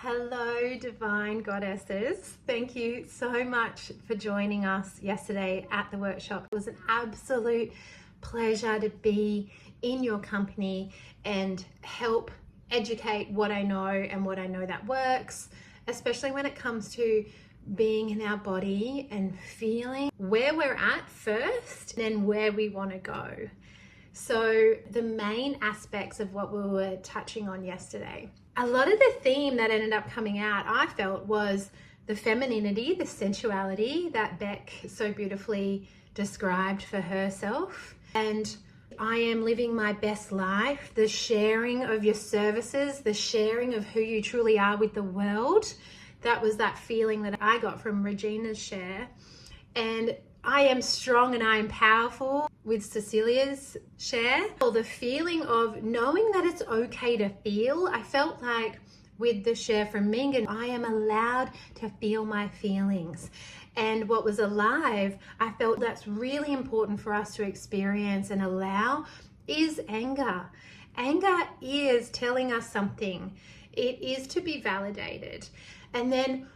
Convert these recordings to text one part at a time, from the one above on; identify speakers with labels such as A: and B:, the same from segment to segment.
A: Hello, divine goddesses. Thank you so much for joining us yesterday at the workshop. It was an absolute pleasure to be in your company and help educate what I know and what I know that works, especially when it comes to being in our body and feeling where we're at first, then where we want to go. So the main aspects of what we were touching on yesterday, a lot of the theme that ended up coming out, I felt, was the femininity, the sensuality that Beck so beautifully described for herself. And I am living my best life, the sharing of your services, the sharing of who you truly are with the world. That was that feeling that I got from Regina's share. And I am strong and I am powerful with Cecilia's share. Or the feeling of knowing that it's okay to feel. I felt like with the share from Mingan, I am allowed to feel my feelings. And what was alive, I felt that's really important for us to experience and allow, is anger. Anger is telling us something. It is to be validated. And then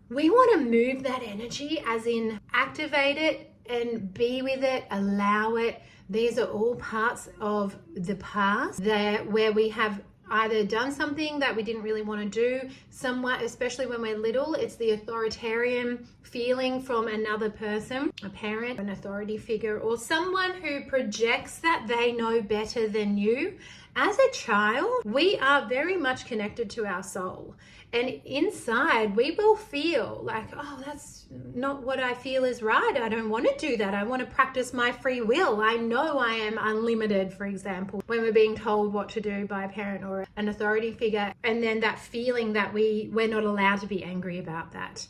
A: we want to move that energy, as in activate it and be with it, allow it. These are all parts of the past where we have either done something that we didn't really want to do. Somewhat, especially when we're little, it's the authoritarian feeling from another person, a parent, an authority figure, or someone who projects that they know better than you. As a child, we are very much connected to our soul. And inside, we will feel like, oh, that's not what I feel is right. I don't want to do that. I want to practice my free will. I know I am unlimited, for example, when we're being told what to do by a parent or an authority figure. And then that feeling that we're not allowed to be angry about that.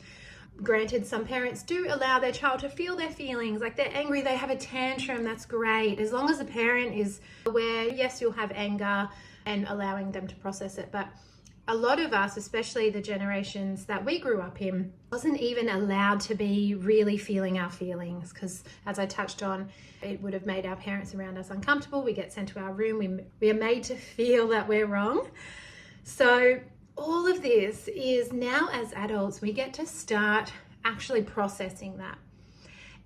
A: Granted, some parents do allow their child to feel their feelings, like they're angry, they have a tantrum, that's great. As long as the parent is aware, yes, you'll have anger and allowing them to process it. But a lot of us, especially the generations that we grew up in, wasn't even allowed to be really feeling our feelings because, as I touched on, it would have made our parents around us uncomfortable. We get sent to our room. We are made to feel that we're wrong. So all of this is now, as adults, we get to start actually processing that.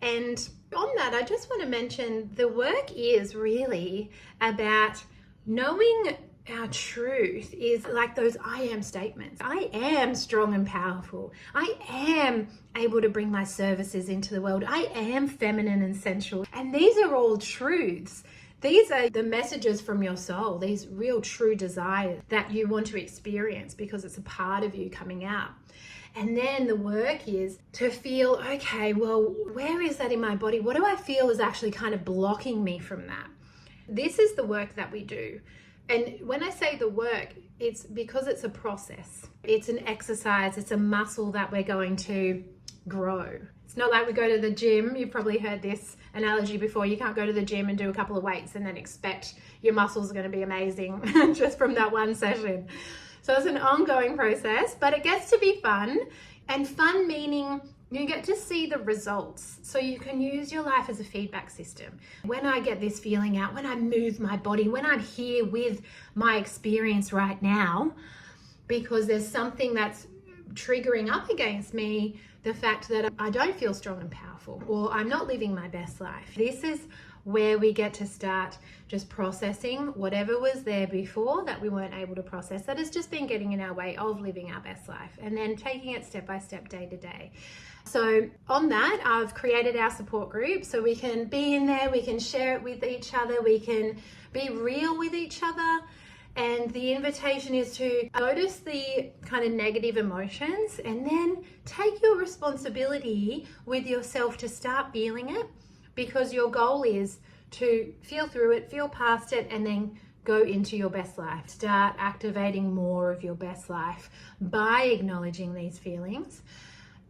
A: And on that, I just want to mention the work is really about knowing our truth is like those I am statements. I am strong and powerful. I am able to bring my services into the world. I am feminine and sensual. And these are all truths. These are the messages from your soul, these real true desires that you want to experience because it's a part of you coming out. And then the work is to feel, okay, well, where is that in my body? What do I feel is actually kind of blocking me from that? This is the work that we do. And when I say the work, it's because it's a process. It's an exercise. It's a muscle that we're going to grow. It's not like we go to the gym. You've probably heard this analogy before. You can't go to the gym and do a couple of weights and then expect your muscles are going to be amazing just from that one session. So it's an ongoing process, but it gets to be fun. And fun meaning you get to see the results. So you can use your life as a feedback system. When I get this feeling out, when I move my body, when I'm here with my experience right now, because there's something that's triggering up against me, the fact that I don't feel strong and powerful, or I'm not living my best life. This is where we get to start just processing whatever was there before that we weren't able to process, that has just been getting in our way of living our best life, and then taking it step by step, day to day. So on that, I've created our support group so we can be in there, we can share it with each other, we can be real with each other. And the invitation is to notice the kind of negative emotions and then take your responsibility with yourself to start feeling it, because your goal is to feel through it, feel past it, and then go into your best life. Start activating more of your best life by acknowledging these feelings.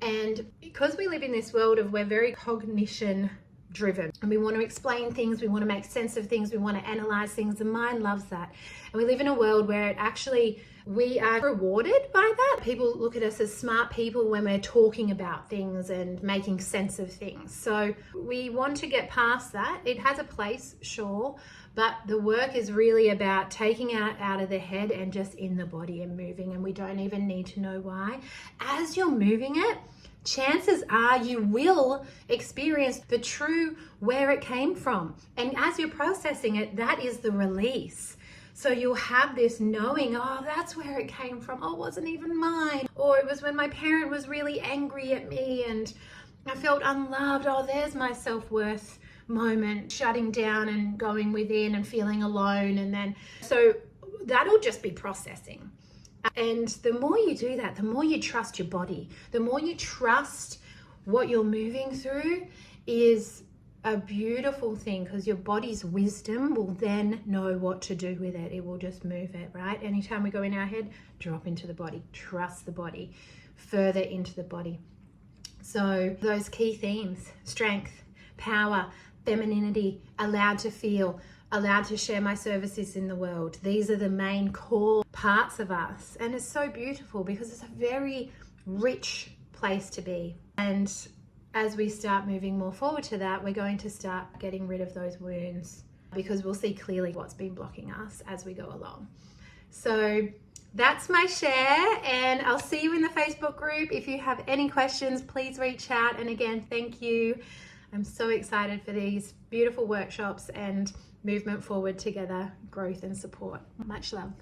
A: And because we live in this world of we're very cognition driven and we want to explain things, we want to make sense of things, we want to analyze things, the mind loves that. And we live in a world where it actually we are rewarded by that. People look at us as smart people when we're talking about things and making sense of things. So we want to get past that. It has a place, sure, but the work is really about taking it out of the head and just in the body and moving, and we don't even need to know why. As you're moving it, chances are you will experience the true where it came from. And as you're processing it, that is the release. So you'll have this knowing, oh, that's where it came from. Oh, it wasn't even mine. Or it was when my parent was really angry at me and I felt unloved. Oh, there's my self-worth moment, shutting down and going within and feeling alone. And then, so that'll just be processing. And the more you do that, the more you trust your body, the more you trust what you're moving through is a beautiful thing, because your body's wisdom will then know what to do with it. It will just move it, right? Anytime we go in our head, drop into the body, trust the body, further into the body. So those key themes: strength, power, femininity, allowed to feel, allowed to share my services in the world. These are the main core parts of us. And it's so beautiful because it's a very rich place to be. And as we start moving more forward to that, we're going to start getting rid of those wounds, because we'll see clearly what's been blocking us as we go along. So that's my share, and I'll see you in the Facebook group. If you have any questions, please reach out. And again, thank you. I'm so excited for these beautiful workshops and movement forward together, growth and support. Much love.